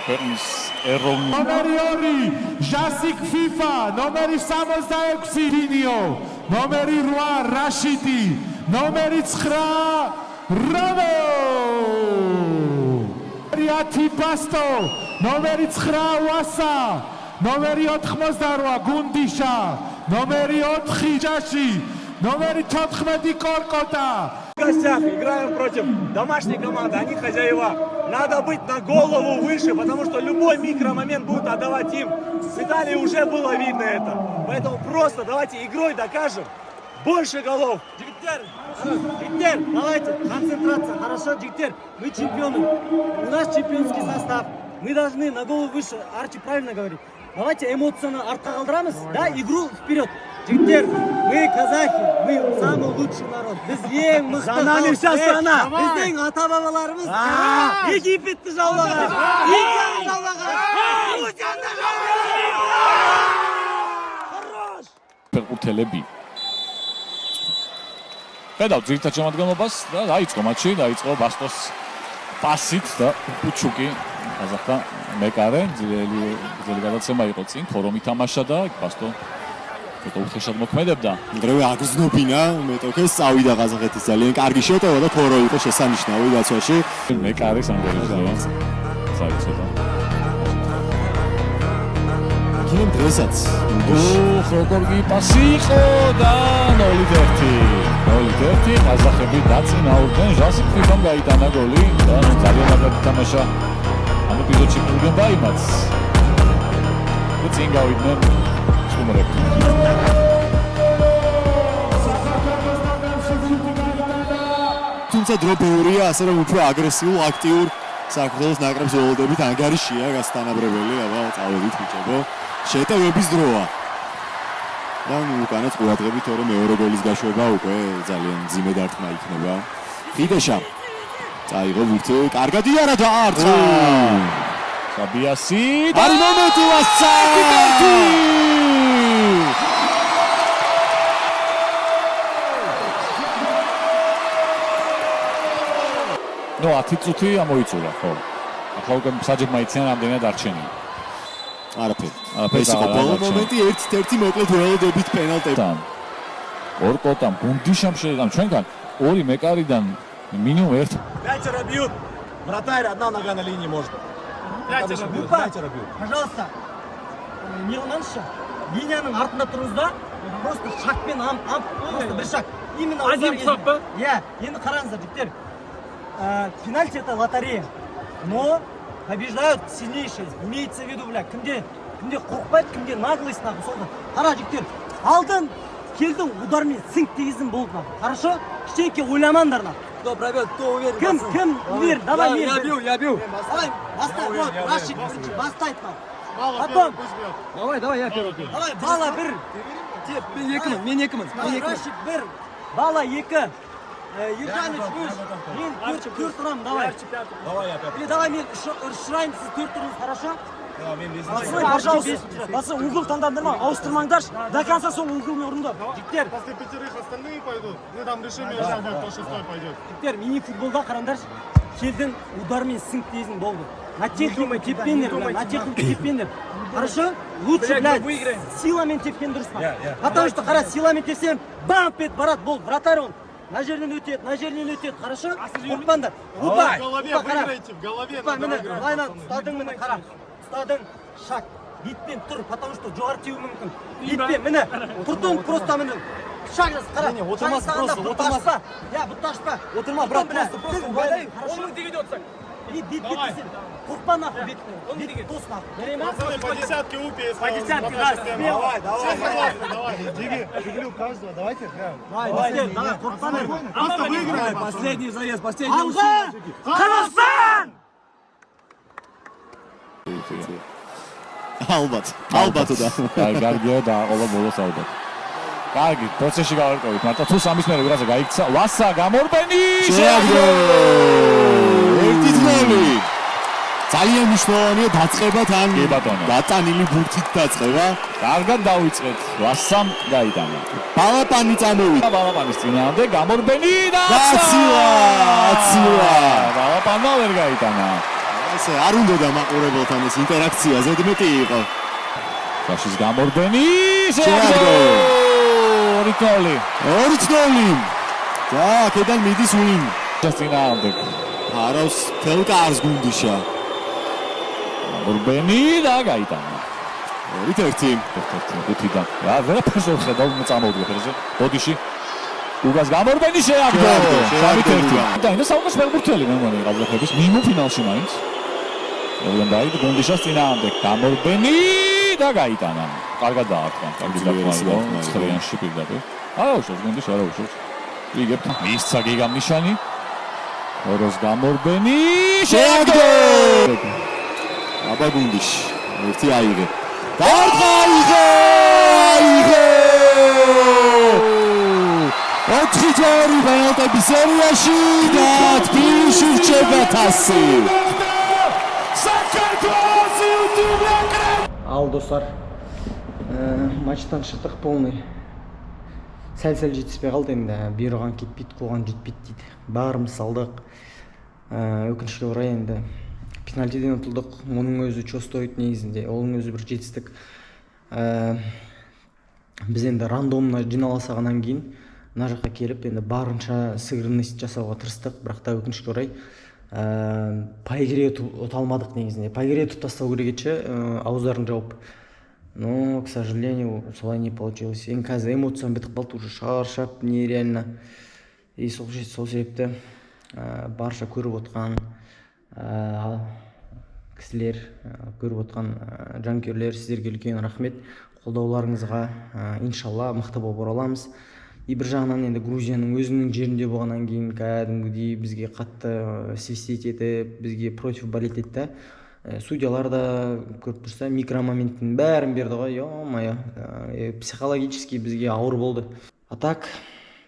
ქვეყნის ეროვნული ნომერი 2 ჟასიკ ფიფა, ნომერი 66 დინიო, ნომერი 8 რაშიდი, ნომერი 9 რამო, ნომერი 10 ბასტო, ნომერი 9 ვასა, ნომერი 88 გუნდიშა, ნომერი 4 ჯაში, номер 14 Коркота. В гостях играем против домашней команды, они хозяева. надо быть на голову выше, потому что любой микромомент будет отдавать им. С Италией уже было видно это. Поэтому просто давайте игрой докажем. Больше голов. Жигитер, давайте, концентрация. Хорошо, Жигитер, мы чемпионы. У нас чемпионский состав. Мы должны на голову выше. Арчи правильно говорит. Давайте эмоционно артқа қалдырамыз, да, игру вперед. Жигитер, мы казахи, мы самый лучший народ. Біз ең мықты. За нами вся страна. Біздің ата-бабаларымыз Египетті жаулаған. Индияны жаулаған. Грузияны жаулаған. ფეხბურთელები. ხედავ ძირითად შემადგენლობას და დაიწყო მატჩი, დაიწყო ბასტოს პასით და პუჩუკი ყაზახთა მეკარე ძლიერი გადაცემა იყო წინ, ქორომ ითამაშა და ბასტო ცოტა უხეშად მოქმედებდა. დღევე აგზნობინა, მეტოქეს წავიდა ყაზახეთის ძალიან კარგი შეტევა და ქორო იყო შესანიშნავი გაცვაში. მეკარის ანგელოზია. საერთოდ კინო დღესაც როგორი პასი იყო და 0-1 ყაზახები დაწინაურდნენ ჟასი ფიფამ გაიტანა გოლი და ძალიან კარგი თამაშა ამ ეპიზოდში გულგან დაიმაც და წინ გავიდნენ სტუმრები თუმცა დრო ბევრია, ასე რომ უფრო აგრესიულ, აქტიურ საქართველოს ნაკრებს ველოდებით ანგარიშია გასტანაბრებელი, აბა წავედით ბიჭებო. შეტევების დროა. და უკანაც ყურადღებით, რომ მეორე გოლის გაშვება უკვე ძალიან მძიმე დარტყმა იქნება. ხიდეშა წაიღო ვირთი, კარგად იარა და არცა. საბიასი არის მომენტი ვასცა. ნუ 10 წუთი ამოიწურა, ხო. ახლა უკვე საჯებმა იციან რამდენად არჩენია. არაფერი. ეს იყო ბოლო მომენტი, ერთ-ერთი მოკლედ ველოდებით პენალტებთან. ორკოტამ გუნდიშამ შეიღამ ჩვენგან ორი მეკარიდან минимум ერთ. 5 бьют. Вратарь одна нога на линии может. 5 бьют. 5 бьют. Пожалуйста, не ұнаңызшы. Линияның артында тұрыңыз да, просто шақпен просто бір шақ. Именно Один шаг па? Иә, енді қараңыздар, жігіттер. Пенальти это лотерея. Но побеждают сильнейшие. Имеется в виду, бля, кімде қорықпайды, кімде наглость нахуй. Сол қара жігіттер. Алдын, келдің, удармен сіңк тегіздің болды нахуй. Хорошо? Ештеңке ойламаңдар нахуй. Кто пробьет, кто уверен. Кім уверен? Давай мен. Я бью. Давай, бастай, вот, Рашид, бастайт нахуй. Потом. Давай, я первый. Давай, бала бір. Мен екімін. Рашид бір, бала екі. Ержаныч үш, мен төрт тұрамын, давай. Давай, я пятый. Или давай мен ұшырайын, сіз төрт тұрыңыз, хорошо? Пожалуйста, угол таңдандырма, ауыстырмаңдаршы. До конца сол углмен орында. Жігіттер, После 5 остальные пойдут. Мы там решим, если кто 6 пойдет. жігіттер, мини-футболда қараңдаршы. Келдің, удармен сіңк тезің болды. На технику теппендер, на технику теппендер. Хорошо? Лучше, блядь, силамен тепкен дұрыс па? Потому что, қара, силамен тепсем, бам, пет, барат, болды, вратарь он. На жерден өтеді, хорошо? Қорықпаңдар. В голове выиграйте, в голове надо выиграть. Лайна, ұстадың мені, қара. Ұстадың, шаг. Бетпен тұр, потому что жоғары теуі мүмкін. Бетпен, мені, тұрдың, просто мені. Шаг жаз, қара. Отырмас просто, отырмас. Я, бұтты ашпа. Отырма, брат, просто угадай. Он тебе идет, бет сен. Қорықпа нахуй бетпен. Бет тос нахуй. Пацаны, по десятке упи. По десятке, да, Давай. Жигли каждого, давайте прям. Давай, қорықпа нахуй. Просто выиграй. Последний заезд, последний уши. Қазақстан! ალბათ და. კარგია და ყოლა ბოლოს ალბათ. კარგი, პროცესში გავარკვევით. მარტო თუ სამის მერე ვიღაცა გაიქცა, ვასა გამორბენი შეაგდო. ერთი გოლი. ძალიან მნიშვნელოვანია დაწყება თან. დატანილი ბურთით დაწყება. კარგად დავიწყეთ. ვასამ გაიტანა. ბალაპანი წამოვიდა. ბალაპანის წინააღმდეგ გამორბენი და აცილა. ბალაპანა ვერ გაიტანა. ესე არ უნდა და მაყურებელთან ეს ინტერაქცია ზედმეტი იყო. საშის გამორბენი შეაგდო. ორი გოლი. და აქედან მიდის ვინ? წინააღმდეგ. არავს თელკარს გუნდიშა. გამორბენი და გაიტანა. 2-1. გუთიდან. რა ვერაფერს ვერ ხედავ, წამოვიდა ფერზე. ბოდიში. უგას გამორბენი შეაგდო. შავით ერთი. და ინდა საუკეთესო ფეხბურთელი მე მგონი ყაზახების მიმოფინალში მაინც. ელენდაი გუნდიშას წინააღმდეგ გამორბენი და გაიტანა. კარგად დაარტყა. კარგი დაფა იყო ცხრიანში პირდაპირ. აუშავს გუნდიშ აუშავს. ვიგებთ მისცა გიგამნიშანი. ოროს გამორბენი შეაგდო. აბა გუნდიში ერთი აიღე. დაარტყა აიღე. 4-2 პენალტების სერიაში და თბილისში რჩება თასი. Ал достар, матчтан шықтық полный. Сәл-сәл жетіспей қалды енді, бұйырған кетпейді, қуған жетпейді дейді. Барымыз салдық. Өкінішке орай енді пенальтиден ұтылдық. Оның өзі чо стоит негізінде, оның өзі бір жетістік. Біз енді рандомна жиналасағаннан кейін мына жаққа келіп енді барынша сыгранность жасауға тырыстық, бірақ та өкінішке орай пайгере ұта алмадық негізінде. Пайгере ұтып тастау керек еді, ауыздарын жауып. Но, к сожалению, солай не получилось. Енді қазір эмоциям бітіп қалды, уже шаршап, нереально. И сол себепті барша көріп отқан кісілер, көріп отқан жанкүйерлер, сіздерге үлкен рахмет. Қолдауларыңызға иншалла мықты болып ораламыз. И бір жағынан енді Грузияның өзінің жерінде болғаннан кейін кәдімгідей бізге қатты свистеть етіп, бізге против болеть етті. Судьялар да көріп тұрса микромоменттің бәрін берді ғой, ё-моё, психологически бізге ауыр болды. А так,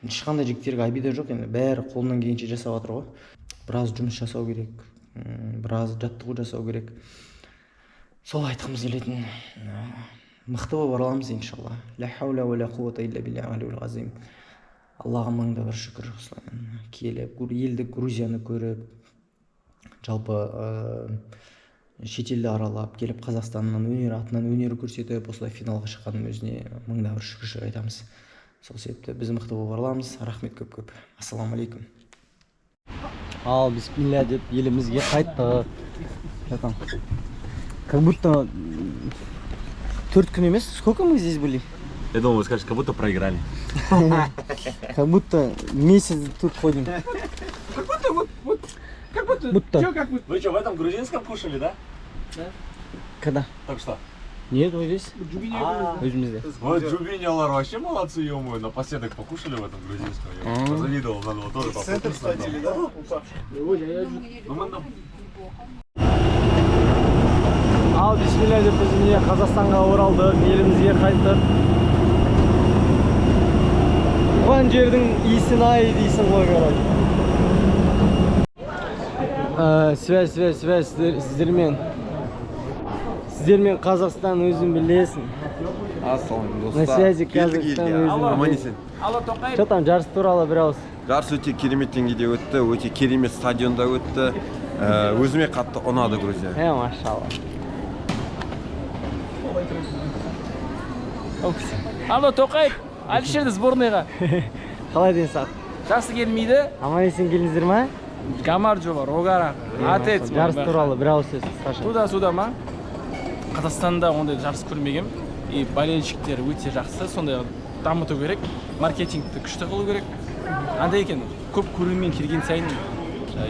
ешқандай жігіттерге обида жоқ, енді бәрі қолынан келгенше жасап жатыр ғой. Біраз жұмыс жасау керек, біраз жаттығу жасау керек. Сол айтқымыз келетін. Мықты болып ораламыз иншалла. Ла хаула ва ла куввата илля биллахи алил азим. Аллаға мың да бір шүкір. Келіп, елді Грузияны көріп, жалпы шетелді аралап, келіп Қазақстаннан өнер атынан өнер көрсетіп, осылай финалға шыққанның өзіне мың да бір шүкір айтамыз. Сол себепті біз мықты болып ораламыз. Рахмет көп-көп. Ассаламу алейкум. Ал бисмилля деп елімізге қайттық. Как будто 4 күн емес, сколько мы здесь были? Я думал, вы скажете, как будто проиграли. Как будто месяц тут ходим. Как будто. Вы что, в этом грузинском кушали, да? Да. Когда? Только что. Нет, вот здесь. Вот джубинялар вообще молодцы, ё-моё. Напоследок покушали в этом грузинском. Я позавидовал, надо вот тоже попробовать. Ал бисмилля деп біз міне Қазақстанға оралдық, елімізге қайттық. Туған жердің иісін ай дейсің ғой, короче. Связь сіздермен. Сіздермен Қазақстан өзін білесің. Ассалам, достар. На связи Қазақстан өзін білесің. Что там, жарыс туралы бір ауыз? Жарыс өте керемет деңгейде өтті, өте керемет стадионда өтті. Өзіме қатты ұнады Грузия. Машалла. Алло, Тоқаев, Алишерді сборныйға. Қалай ден сақ? Жақсы келмейді. Аман есен келіңіздер ма? Гамарджо бар, Огарақ, Атец. Жарыс туралы бір ауыз сөз. Суда ма? Қазақстанда ондай жарыс көрмегем. И болельщиктер өте жақсы, сондай дамыту керек. Маркетингті күшті қылу керек. Андай екен, көп көрермен келген сайын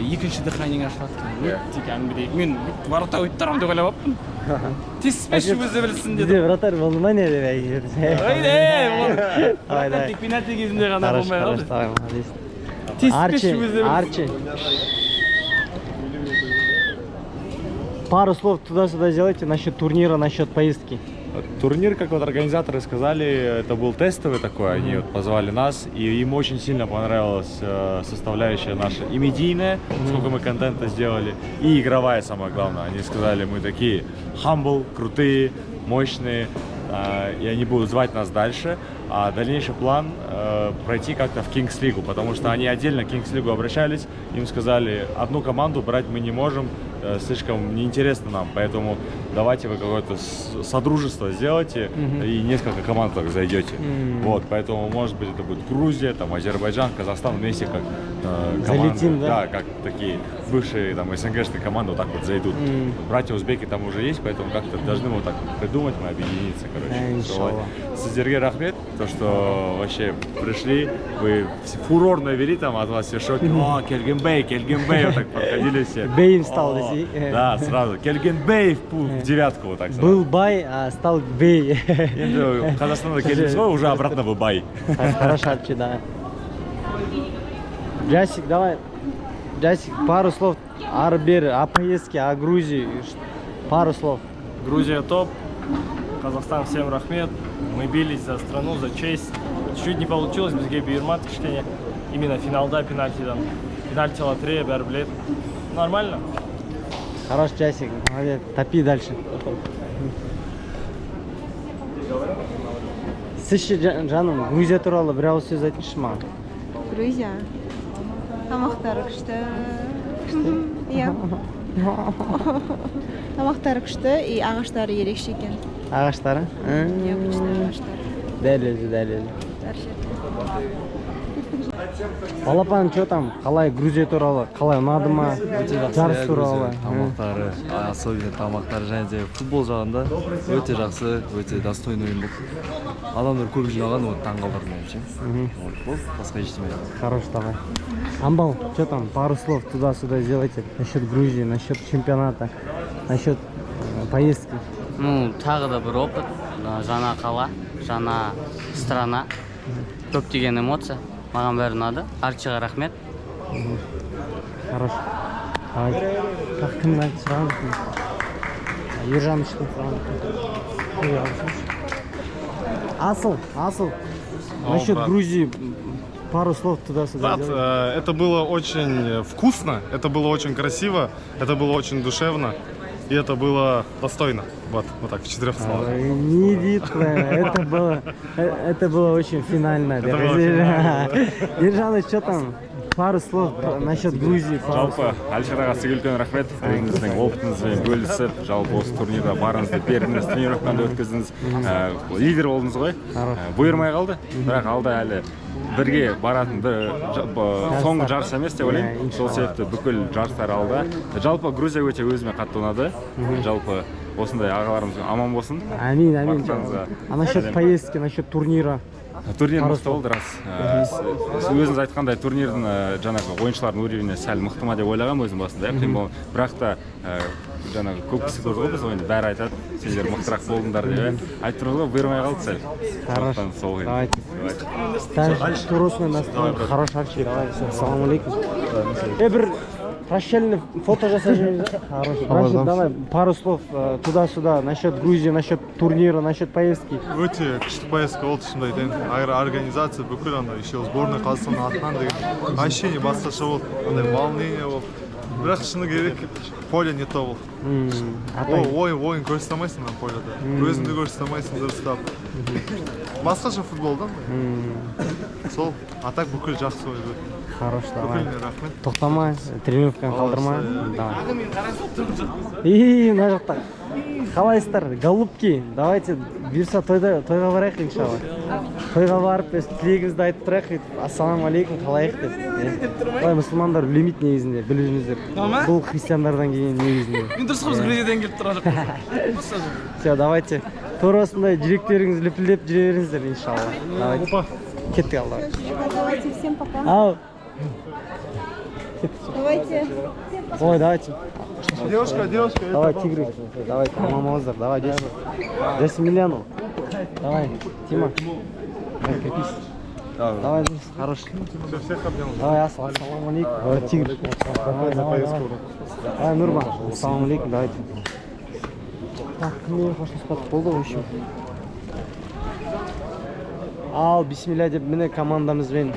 екінші дыханиең ашылады екен. Өте кәдімгідей. Мен ворота өтіп тұрамын деп ойлап аппын. Тиіспеші өзі білсін дедім. Бізде вратарь болды ма не деп Ойде, тек пенальти кезінде ғана болмай қалды. Тиіспеші өзі білсін. Арчи. Пару слов туда-сюда сделайте насчет турнира, насчет поездки. Турнир, как вот организаторы сказали, это был тестовый такой, они вот позвали нас, и им очень сильно понравилась составляющая наша и медийная, сколько мы контента сделали, и игровая, самое главное. Они сказали, мы такие humble, крутые, мощные, и они будут звать нас дальше. А дальнейший план пройти как-то в Kings League, потому что они отдельно к Kings League обращались, им сказали, одну команду брать мы не можем, слишком неинтересно нам, поэтому давайте вы какое-то содружество сделайте и несколько команд так зайдете. Вот, поэтому, может быть, это будет Грузия, там, Азербайджан, Казахстан вместе как команды. Залетим, да? Да, как такие бывшие там СНГшные команды вот так вот зайдут. Братья узбеки там уже есть, поэтому как-то должны мы вот так придумать, мы объединиться, короче. Сіздерге рахмет, то, что вообще пришли, вы фурор навели там, от вас все шоки. О, Келгенбей, вот так подходили все. Бейм стал, да, сразу. Келгенбей в девятку вот так сразу. Был бай, а стал бей. Казахстанда келгенбей, уже обратно в бай. Хорошо, да. Джасик, давай. Джасик, пару слов о поездке, о Грузии. Пару слов. Грузия топ. Казахстан, всем рахмет. Мы бились за страну, за честь. Чуть-чуть не получилось, бізге бұйырмады кішкене. Именно финалда пенальти лотерея, бәрі біледі. Нормально. Хорош, Джасик, молодец. Топи дальше. Сізші жаным, Грузия туралы бір ауыз сөз айтыңызшы маған. Грузия. Тамақтары күшті. Иә. Тамақтары күшті, и ағаштары ерекше екен. Ағаштары? Иә, күшті ағаштары. Дәл өзі. Балапан, что там? Қалай Грузия туралы? Қалай ұнады ма? Жарыс туралы? Тамақтары, особенно тамақтары және де футбол жағында өте жақсы, өте достойный ойын болды. Адамдар көп жиналған, оны таң қалдырды меніңше. Болды, басқа ештеңе жоқ. Хорош, давай. Амбал, что там? Пару слов туда-сюда сделайте насчет Грузии, насчет чемпионата, насчет поездки. Ну, тағы да бір опыт, жаңа қала, жаңа страна, көптеген эмоция. Маған бәрі ұнады. Арчыға рахмет. Хорош. Давай. Как кімнен сұраған? Ержан үшін сұраған. Асыл. Насчет Грузии. Пару слов туда-сюда. Это было очень вкусно, это было очень красиво, это было очень душевно, и это было достойно. Вот так, в 4 словах. Не видно, это было очень финально. Ержан, что там? Пару слов насчет Грузии. Жалпы, Алишер аға сізге үлкен рахмет. Өзіңіздің опытыңызбен бөлісіп, жалпы осы турнирда барыңызды, бердіңіз, тренировканы өткіздіңіз. Лидер болдыңыз ғой. Бұйырмай қалды, бірақ алда әлі бірге баратын соңғы жарыс емес деп ойлаймын. Сол себепті бүкіл жарыстар алда. Жалпы Грузия өте өзіме қатты ұнады. Жалпы осындай ағаларымыз аман болсын. Амин. А насчет поездки, насчет турнира? Турнир мықты болды, рас. Өзіңіз айтқандай турнирдің жаңағы ойыншылардың уровені сәл мықты ма деп ойлағам өзім басында. Бірақ та жаңағы көп кісі көрді ғой біз ойынды, бәрі айтады, сендер мықтырақ болдыңдар деп. Айтып тұрмыз ғой, бұйырмай қалды сәл. Давайте. Туросный настрой. Хорош, Арчи. Ассаламу алейкум. Бір прощальный фото жасай. Хорошо. Давай пару слов туда-сюда насчет Грузии, насчет турнира, насчет поездки. Өте күшті поездка болды, шынымды айтайын. Организация бүкіл андай еще сборная Қазақстанның атынан деген ощущение басқаша болды, андай волнение болды. Бірақ шыны керек, поле не то болды. Ойын көрсете алмайсың поледа. Өзіңді көрсете алмайсың дұрыстап. Басқаша футболдан. Сол, а так бүкіл жақсы ой болды. Хорош, давай. Бүкіліне рахмет. Тоқтама, тренировканы қалдырма. Мына жақта. Қалайсыздар, голубки, давайте бұйырса тойға барайық иншалла. Тойға барып, тілегімізді айтып тұрайық, ассаламу алейкум, қалайық деп. Қалай мұсылмандар білмейді негізінде, біліп жүріңіздер. Бұл христиандардан келген негізінде. Мен дұрыс қыз Грузиядан келіп тұрады. Все, давайте. Тура осындай жүректеріңіз лүпілдеп жүре беріңіздер иншалла. Давайте. Кеттік алда. Давайте, всем пока. Ау. Давайте. Ой, давайте. Девушка. Давай, тигры. Давай, мамоздар, давай, 10 миллионов. Давай, Тима. Крепись. Давай, хорош. Всех обнял. Давай, ассаламу алейкум. Давай, тигр. Давай, Нурман. Ассаламу алейкум, давайте. Так, кіммен қоштаспадық болды ғой еще. Ал, бисмилля деп міне командамызбен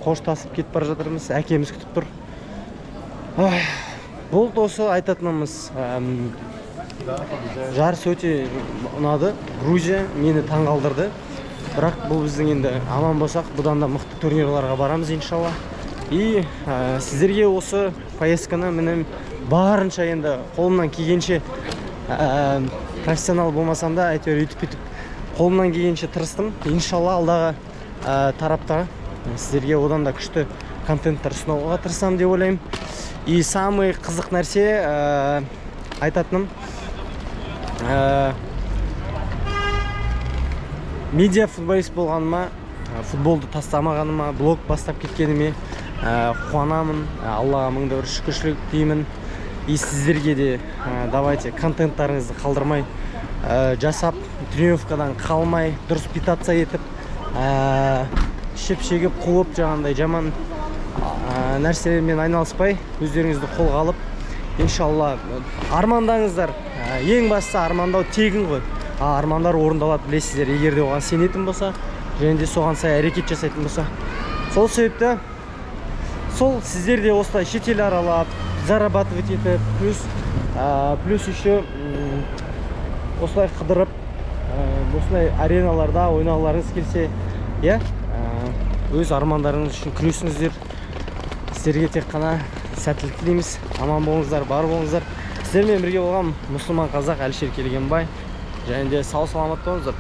қоштасып кетіп бара жатырмыз. Әкеміз күтіп тұр. Болды осы айтатынымыз. Жарыс өте ұнады. Грузия мені таң қалдырды. Бірақ бұл біздің енді аман болсақ, бұдан да мықты турнирларға барамыз иншалла. И сіздерге осы поездканы міне барынша енді қолымнан келгенше профессионал болмасам да әйтеуір үйтіп қолымнан келгенше тырыстым. Иншалла алдағы тарапта сіздерге одан да күшті контенттер ұсынуға тырысамын деп ойлаймын. И самый қызық нәрсе айтатыным, медиа футболист болғаныма, футболды тастамағаныма, блог бастап кеткеніме қуанамын. Аллаға мың да бір шүкіршілік деймін. И сіздерге де давайте контенттарыңызды қалдырмай жасап, тренировкадан қалмай, дұрыс питаться етіп, ішіп-шегіп, қуып, жаңағындай жаман нәрселермен айналыспай, өздеріңізді қолға алып, иншалла армандаңыздар. Ең бастысы армандау тегін ғой. Армандар орындалады, білесіздер, егер де оған сенетін болса, және де соған сай әрекет жасайтын болса. Сол себепті сол сіздерде осылай шетел аралап, зарабатывать етіп, плюс еще осылай қыдырып, осылай ареналарда ойнағыларыңыз келсе, өз армандарыңыз үшін күресіңіздер. Сіздерге тек қана сәттілік тілейміз. Аман болыңыздар, бар болыңыздар. Сіздермен бірге болған мұсылман қазақ Әлішер Келгенбай. Және де сау саламат болыңыздар.